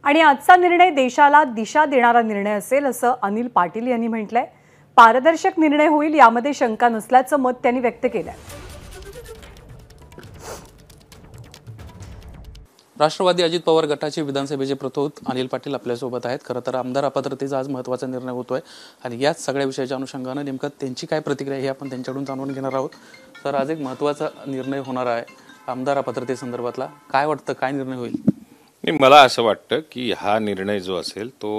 आणि आजचा निर्णय देशाला दिशा देणारा निर्णय असेल असं अनिल पाटील यांनी म्हटलंय। पारदर्शक निर्णय होईल यामध्ये शंका नसल्याचं मत त्यांनी व्यक्त केलंय। राष्ट्रवादी अजित पवार गटाचे विधानसभेचे प्रतोद अनिल पाटील आपल्यासोबत आहेत। खरं तर आमदार अपात्रतेचा आज महत्त्वाचा निर्णय होतोय आणि याच सगळ्या विषयाच्या अनुषंगाने नेमकं त्यांची काय प्रतिक्रिया हे आपण त्यांच्याकडून जाणून घेणार आहोत। तर आज एक महत्त्वाचा निर्णय होणार आहे आमदार अपात्रतेसंदर्भातला, काय वाटतं, काय निर्णय होईल? मला असं वाटतं की हा निर्णय जो असेल तो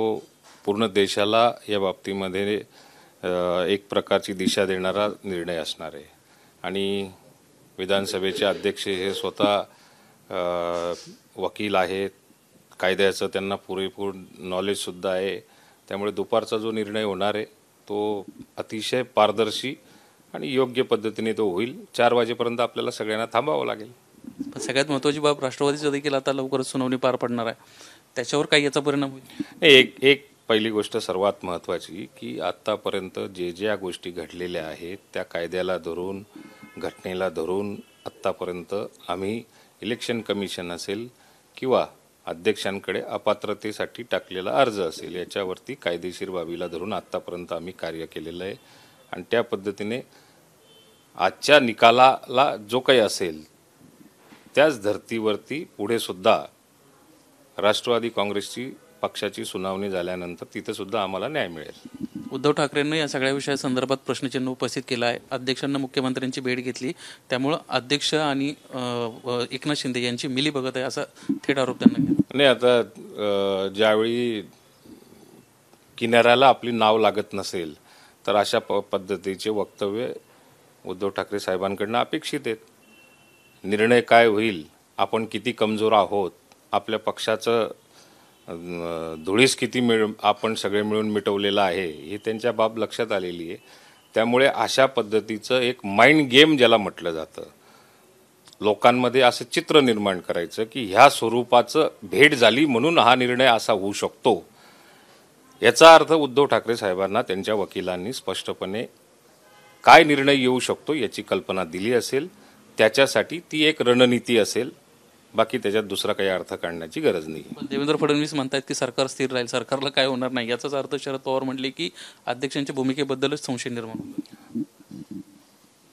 पूर्ण देशाला या बाबतीमध्ये एक प्रकारची दिशा देणारा निर्णय असणार आहे आणि विधानसभेचे अध्यक्ष हे स्वतः वकील आहेत, कायद्याचं त्यांना पुरेपूर नॉलेजसुद्धा आहे। त्यामुळे दुपारचा जो निर्णय होणार आहे तो अतिशय पारदर्शी आणि योग्य पद्धतीने तो होईल। 4 वाजेपर्यंत आपल्याला सगळ्यांना थांबावं लागेल। सगळ्यात महत्त्वाची बाब, राष्ट्रवादीचं देखील आता लवकरच सुनावणी पार पडणार आहे, त्याच्यावर काही याचा परिणाम होईल? एक पहिली गोष्ट सर्वात महत्त्वाची की आत्तापर्यंत ज्या गोष्टी घडलेल्या आहेत त्या कायद्याला धरून, घटनेला धरून आत्तापर्यंत आम्ही इलेक्शन कमिशन असेल किंवा अध्यक्षांकडे अपात्रतेसाठी टाकलेला अर्ज असेल याच्यावरती कायदेशीर बाबीला धरून आत्तापर्यंत आम्ही कार्य केलेलं आहे आणि त्या पद्धतीने आजच्या निकालाला जो काही असेल त्याच धर्तीवरती पुढे सुद्धा राष्ट्रवादी काँग्रेसची पक्षाची सुनावणी झाल्यानंतर तिथे सुद्धा आम्हाला न्याय मिळेल। उद्धव ठाकरेंनी या सगळ्या विषयासंदर्भात प्रश्नचिन्ह उपस्थित केलं आहे। अध्यक्षांना मुख्यमंत्र्यांची भेट घेतली, त्यामुळे अध्यक्ष आणि एकनाथ शिंदे यांची मिलीभगत आहे असा थेट आरोप त्यांना केला। नाही, आता ज्यावेळी किनाऱ्याला आपली नाव लागत नसेल तर अशा पद्धतीचे वक्तव्य उद्धव ठाकरे साहेबांकडून अपेक्षित आहेत। निर्णय काय होईल, आपण किती कमजोर आहोत, आपल्या पक्षाचं धुळीस किती आपण सगळे मिळून मिटवलेलं आहे हे त्यांच्या बाब लक्षात आलेली आहे। त्यामुळे अशा पद्धतीचं एक माइंड गेम ज्याला म्हटलं जातं, लोकांमध्ये असं चित्र निर्माण करायचं की ह्या स्वरूपाचं भेट झाली म्हणून हा निर्णय असा होऊ शकतो, याचा अर्थ उद्धव ठाकरे साहेबांना त्यांच्या वकिलांनी स्पष्टपणे काय निर्णय येऊ शकतो याची कल्पना दिली असेल। त्याच्यासाठी ती एक रणनीती असेल, बाकी त्याच्यात दुसरा काही अर्थ काढण्याची गरज नाही। देवेंद्र फडणवीस म्हणतात की सरकार स्थिर राहील, सरकारला काय होणार नाही, याचाच अर्थ शरद पवार म्हटले की अध्यक्षांच्या भूमिकेबद्दलच संशय निर्माण होतो।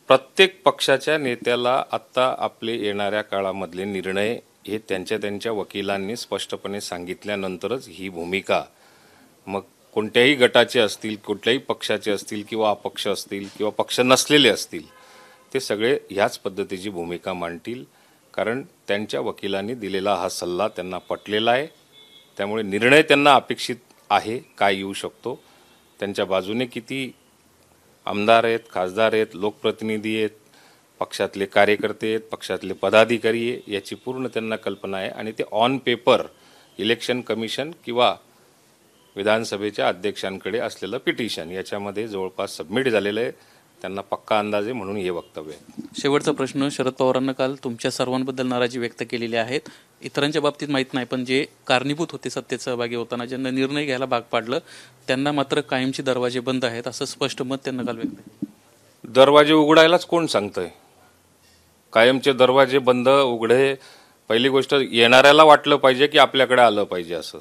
प्रत्येक पक्षाच्या नेत्याला आत्ता आपले येणाऱ्या काळामधले निर्णय हे त्यांच्या वकिलांनी स्पष्टपणे सांगितल्यानंतरच ही भूमिका, मग कोणत्याही गटाचे असतील, कुठल्याही पक्षाचे असतील किंवा अपक्ष असतील किंवा पक्ष नसलेले असतील, ते सगळे ह्याच पद्धतीची भूमिका मांडतील, कारण त्यांच्या वकिलांनी दिलेला हा सल्ला त्यांना पटलेला आहे। त्यामुळे निर्णय त्यांना अपेक्षित आहे काय येऊ शकतो, त्यांच्या बाजूने किती आमदार आहेत, खासदार आहेत, लोकप्रतिनिधी आहेत, पक्षातले कार्यकर्ते आहेत, पक्षातले पदाधिकारी आहे, याची पूर्ण त्यांना कल्पना आहे आणि ते ऑन पेपर इलेक्शन कमिशन किंवा विधानसभेच्या अध्यक्षांकडे असलेलं पिटिशन याच्यामध्ये जवळपास सबमिट झालेलं आहे, त्यांना पक्का अंदाज आहे, म्हणून हे वक्तव्य आहे। शेवटचा प्रश्न, शरद पवारांना काल तुमच्या सर्वांबद्दल नाराजी व्यक्त केलेली आहेत, इतरांच्या बाबतीत माहीत नाही, पण जे कारणीभूत होते सत्तेत सहभागी होताना, ज्यांना निर्णय घ्यायला भाग पाडलं, त्यांना मात्र कायमचे दरवाजे बंद आहेत असं स्पष्ट मत त्यांना काल व्यक्त केलं। दरवाजे उघडायलाच कोण सांगतंय? कायमचे दरवाजे बंद उघडे, पहिली गोष्ट येणाऱ्याला वाटलं पाहिजे की आपल्याकडे आलं पाहिजे असं।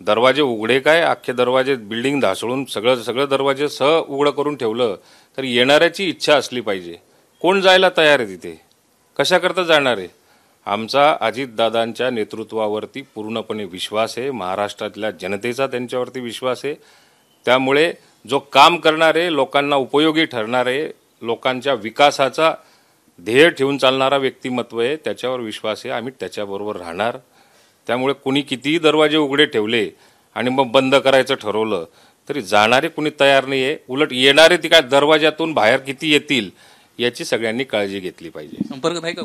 दरवाजे उघडे काय, अख्खे दरवाजे बिल्डिंग धासळून सगळं दरवाजे उघडं करून ठेवलं तर येणाऱ्याची इच्छा असली पाहिजे। कोण जायला तयार आहे तिथे, कशाकरता जाणार आहे? आमचा अजितदादांच्या नेतृत्वावरती पूर्णपणे विश्वास आहे, महाराष्ट्रातल्या जनतेचा त्यांच्यावरती विश्वास आहे। त्यामुळे जो काम करणारे, लोकांना उपयोगी ठरणारे, लोकांच्या विकासाचा ध्येय ठेवून चालणारा व्यक्तिमत्व आहे, त्याच्यावर विश्वास आहे, आम्ही त्याच्याबरोबर राहणार। त्यामुळे कुणी कितीही दरवाजे उघडे ठेवले आणि मग बंद करायचं ठरवलं तरी जाणारे कुणी तयार नाही आहे। उलट येणारे ती काय दरवाजातून बाहेर किती येतील याची सगळ्यांनी काळजी घेतली पाहिजे। संपर्क नाही का?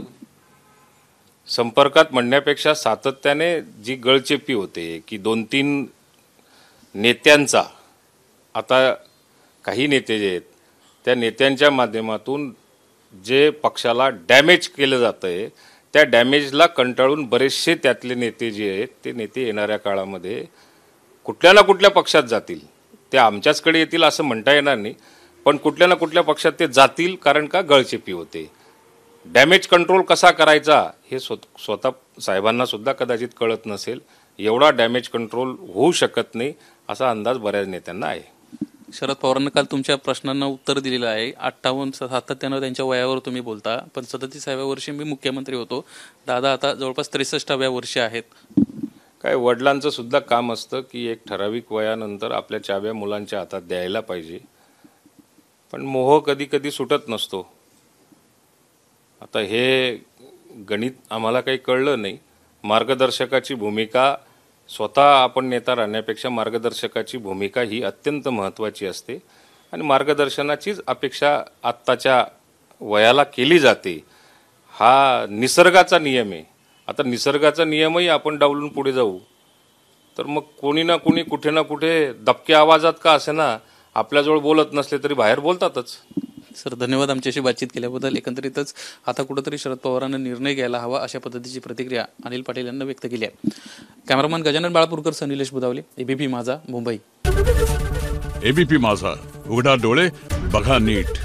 संपर्कात म्हणण्यापेक्षा सातत्याने जी गळचेपी होते की 2-3 नेत्यांचा, आता काही नेते जे आहेत त्या नेत्यांच्या माध्यमातून जे पक्षाला डॅमेज केलं जातंय, त्या डॅमेजला कंटाळून बरेचसे त्यातले नेते जे आहेत ते नेते येणाऱ्या काळामध्ये कुठल्या ना कुठल्या पक्षात जातील। ते आमच्याचकडे येतील असं म्हणता येणार नाही, पण कुठल्या ना कुठल्या पक्षात ते जातील, कारण का गळचेपी होते। डॅमेज कंट्रोल कसा करायचा हे स्वतः साहेबांना सुद्धा कदाचित कळत नसेल, एवढा डॅमेज कंट्रोल होऊ शकत नाही असा अंदाज बऱ्याच नेत्यांना आहे. शरद पवारांनी काल तुमच्या प्रश्नांना उत्तर दिलेलं आहे. 58 सातत्यानं त्यांच्या वयावर तुम्ही बोलता, पण 37व्या वर्षी मी मुख्यमंत्री होतो. दादा आता जवळपास 63व्या वर्षी आहेत. काय वडिलांचं सुद्धा काम असतं की एक ठराविक वयानंतर आपल्या चाव्या मुलांच्या हातात द्यायला पाहिजे, पण मोह कधी कधी सुटत नसतो. आता हे गणित आम्हाला काही कळलं नाही. मार्गदर्शकाची भूमिका, स्वतः आपण नेता राहण्यापेक्षा मार्गदर्शकाची भूमिका ही अत्यंत महत्त्वाची असते आणि मार्गदर्शनाचीच अपेक्षा आत्ताच्या वयाला केली जाते. हा निसर्गाचा नियम आहे. आता निसर्गाचा नियमही आपण डावलून पुढे जाऊ तर मग कोणी ना कोणी कुठे ना कुठे दबक्या आवाजात का असेना आपल्याजवळ बोलत नसले तरी बाहेर बोलतातच. सर धन्यवाद आमच्याशी बातचीत केल्याबद्दल. एकंदरीतच आता कुठंतरी शरद पवारांना निर्णय घ्यायला हवा अशा पद्धतीची प्रतिक्रिया अनिल पाटील यांनी व्यक्त केली आहे. कॅमेरामन गजानन बाळपूरकर, निलेश बुधावले, एबीपी माझा, मुंबई. एबीपी माझा, उघडा डोळे बघा नीट.